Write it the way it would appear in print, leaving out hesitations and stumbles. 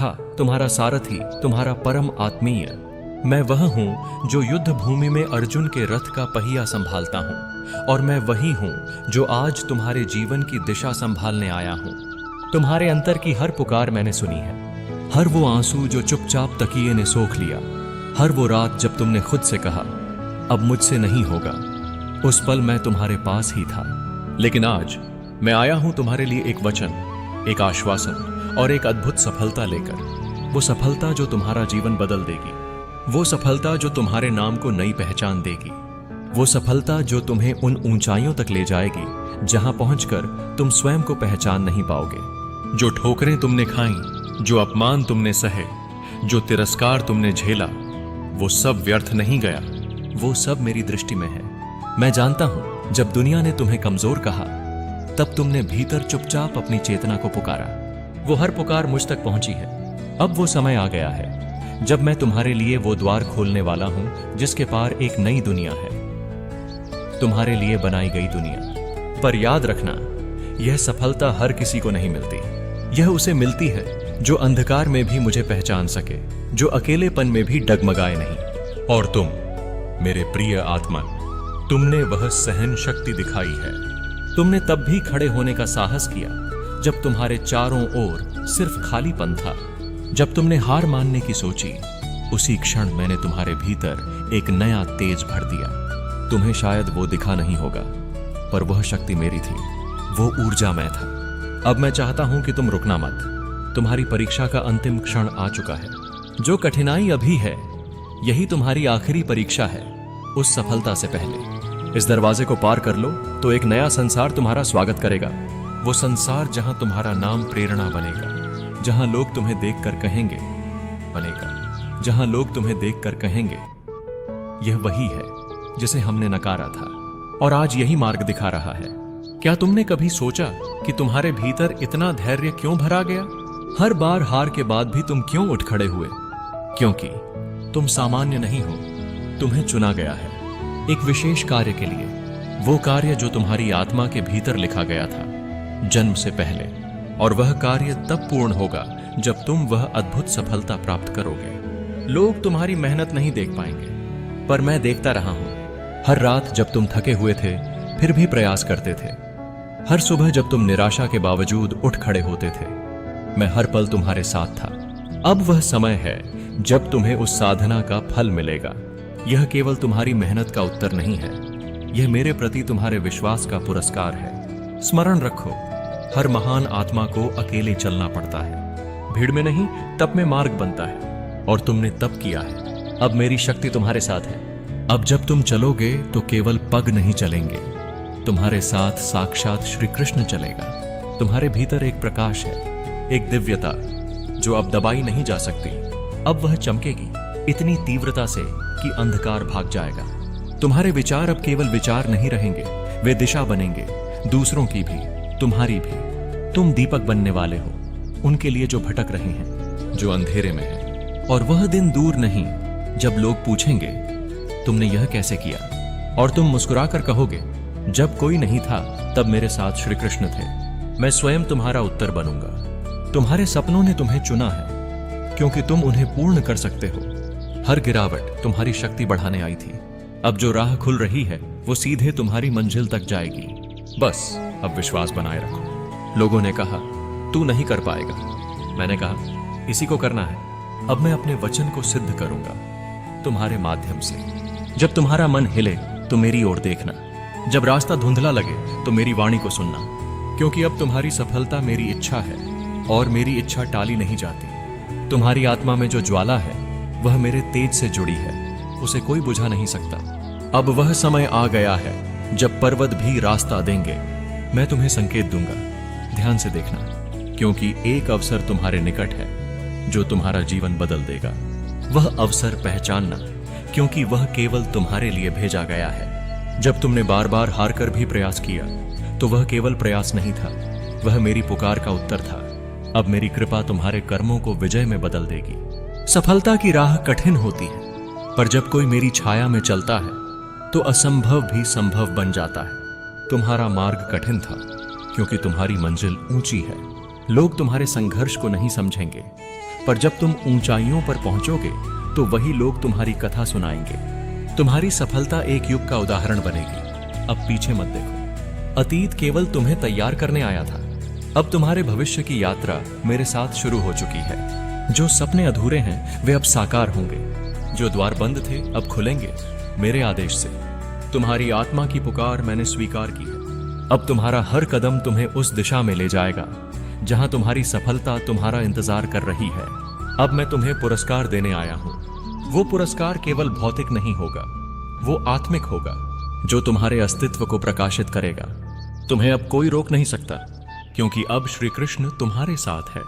सखा, तुम्हारा सारथी, तुम्हारा परम आत्मीय। मैं वह हूं जो युद्ध भूमि में अर्जुन के रथ का पहिया संभालता हूं, और मैं वही हूं जो आज तुम्हारे जीवन की दिशा संभालने आया हूं। तुम्हारे अंतर की हर पुकार मैंने सुनी है, हर वो आंसू जो चुपचाप तकिए ने सोख लिया, हर वो रात जब तुमने खुद से कहा अब मुझसे नहीं होगा। उस पल मैं तुम्हारे पास ही था, लेकिन आज मैं आया हूं तुम्हारे लिए एक वचन, एक आश्वासन और एक अद्भुत सफलता लेकर। वो सफलता जो तुम्हारा जीवन बदल देगी, वो सफलता जो तुम्हारे नाम को नई पहचान देगी, वो सफलता जो तुम्हें उन ऊंचाइयों तक ले जाएगी जहां पहुंचकर तुम स्वयं को पहचान नहीं पाओगे। जो ठोकरें तुमने खाई, जो अपमान तुमने सहे, जो तिरस्कार तुमने झेला, वो सब व्यर्थ नहीं गया, वो सब मेरी दृष्टि में है। मैं जानता हूं जब दुनिया ने तुम्हें कमजोर कहा, तब तुमने भीतर चुपचाप अपनी चेतना को पुकारा। वो हर पुकार मुझ तक पहुंची है। अब वो समय आ गया है जब मैं तुम्हारे लिए वो द्वार खोलने वाला हूं जिसके पार एक नई दुनिया है, तुम्हारे लिए बनाई गई दुनिया। पर याद रखना, यह सफलता हर किसी को नहीं मिलती। यह उसे मिलती है जो अंधकार में भी मुझे पहचान सके, जो अकेलेपन में भी डगमगाए नहीं। और तुम मेरे प्रिय आत्मन, तुमने वह सहन शक्ति दिखाई है। तुमने तब भी खड़े होने का साहस किया जब तुम्हारे चारों ओर सिर्फ खालीपन था। जब तुमने हार मानने की सोची, उसी क्षण मैंने तुम्हारे भीतर एक नया तेज भर दिया। तुम्हें शायद वो दिखा नहीं होगा, पर वह शक्ति मेरी थी, वो ऊर्जा मैं था। अब मैं चाहता हूं कि तुम रुकना मत। तुम्हारी परीक्षा का अंतिम क्षण आ चुका है। जो कठिनाई अभी है, यही तुम्हारी आखिरी परीक्षा है। उस सफलता से पहले इस दरवाजे को पार कर लो तो एक नया संसार तुम्हारा स्वागत करेगा। वो संसार जहां तुम्हारा नाम प्रेरणा बनेगा, जहां लोग तुम्हें देखकर कहेंगे बनेगा, जहां लोग तुम्हें देखकर कहेंगे यह वही है जिसे हमने नकारा था, और आज यही मार्ग दिखा रहा है। क्या तुमने कभी सोचा कि तुम्हारे भीतर इतना धैर्य क्यों भरा गया? हर बार हार के बाद भी तुम क्यों उठ खड़े हुए? क्योंकि तुम सामान्य नहीं हो, तुम्हें चुना गया है एक विशेष कार्य के लिए। वो कार्य जो तुम्हारी आत्मा के भीतर लिखा गया था जन्म से पहले, और वह कार्य तब पूर्ण होगा जब तुम वह अद्भुत सफलता प्राप्त करोगे। लोग तुम्हारी मेहनत नहीं देख पाएंगे, पर मैं देखता रहा हूं। हर रात जब तुम थके हुए थे फिर भी प्रयास करते थे, हर सुबह जब तुम निराशा के बावजूद उठ खड़े होते थे, मैं हर पल तुम्हारे साथ था। अब वह समय है जब तुम्हें उस साधना का फल मिलेगा। यह केवल तुम्हारी मेहनत का उत्तर नहीं है, यह मेरे प्रति तुम्हारे विश्वास का पुरस्कार है। स्मरण रखो, हर महान आत्मा को अकेले चलना पड़ता है, भीड़ में नहीं तब में मार्ग बनता है, और तुमने तब किया है। अब मेरी शक्ति तुम्हारे साथ है। अब जब तुम चलोगे तो केवल पग नहीं चलेंगे, तुम्हारे साथ साक्षात श्री कृष्ण चलेगा। तुम्हारे भीतर एक प्रकाश है, एक दिव्यता जो अब दबाई नहीं जा सकती। अब वह चमकेगी इतनी तीव्रता से कि अंधकार भाग जाएगा। तुम्हारे विचार अब केवल विचार नहीं रहेंगे, वे दिशा बनेंगे, दूसरों की भी, तुम्हारी भी। तुम दीपक बनने वाले हो उनके लिए जो भटक रहे हैं, जो अंधेरे में हैं। और वह दिन दूर नहीं जब लोग पूछेंगे तुमने यह कैसे किया, और तुम मुस्कुराकर कहोगे जब कोई नहीं था तब मेरे साथ श्री कृष्ण थे। मैं स्वयं तुम्हारा उत्तर बनूंगा। तुम्हारे सपनों ने तुम्हें चुना है क्योंकि तुम उन्हें पूर्ण कर सकते हो। हर गिरावट तुम्हारी शक्ति बढ़ाने आई थी। अब जो राह खुल रही है वो सीधे तुम्हारी मंजिल तक जाएगी। बस अब विश्वास बनाए रखो। लोगों ने कहा तू नहीं कर पाएगा, मैंने कहा इसी को करना है। अब मैं अपने वचन को सिद्ध करूंगा तुम्हारे माध्यम से। जब तुम्हारा मन हिले तो मेरी ओर देखना, जब रास्ता धुंधला लगे तो मेरी वाणी को सुनना, क्योंकि अब तुम्हारी सफलता मेरी इच्छा है और मेरी इच्छा टाली नहीं जाती। तुम्हारी आत्मा में जो ज्वाला है वह मेरे तेज से जुड़ी है, उसे कोई बुझा नहीं सकता। अब वह समय आ गया है जब पर्वत भी रास्ता देंगे। मैं तुम्हें संकेत दूंगा, ध्यान से देखना, क्योंकि एक अवसर तुम्हारे निकट है जो तुम्हारा जीवन बदल देगा। वह अवसर पहचानना, क्योंकि वह केवल तुम्हारे लिए भेजा गया है। जब तुमने बार बार हार कर भी प्रयास किया तो वह केवल प्रयास नहीं था, वह मेरी पुकार का उत्तर था। अब मेरी कृपा तुम्हारे कर्मों को विजय में बदल देगी। सफलता की राह कठिन होती है, पर जब कोई मेरी छाया में चलता है तो असंभव भी संभव बन जाता है। तुम्हारा मार्ग कठिन था क्योंकि तुम्हारी मंजिल ऊंची है। लोग तुम्हारे संघर्ष को नहीं समझेंगे, पर जब तुम ऊंचाइयों पर पहुंचोगे तो वही लोग तुम्हारी कथा सुनाएंगे। तुम्हारी सफलता एक युग का उदाहरण बनेगी। अब पीछे मत देखो। अतीत केवल तुम्हें तैयार करने आया था। अब तुम्हारे भविष्य की यात्रा मेरे साथ शुरू हो चुकी है। जो सपने अधूरे हैं वे अब साकार होंगे। जो द्वार बंद थे अब खुलेंगे मेरे आदेश से। तुम्हारी आत्मा की पुकार मैंने स्वीकार की है। अब तुम्हारा हर कदम तुम्हें उस दिशा में ले जाएगा जहां तुम्हारी सफलता तुम्हारा इंतजार कर रही है। अब मैं तुम्हें पुरस्कार देने आया हूं। वो पुरस्कार केवल भौतिक नहीं होगा, वो आत्मिक होगा, जो तुम्हारे अस्तित्व को प्रकाशित करेगा। तुम्हें अब कोई रोक नहीं सकता, क्योंकि अब श्री कृष्ण तुम्हारे साथ है।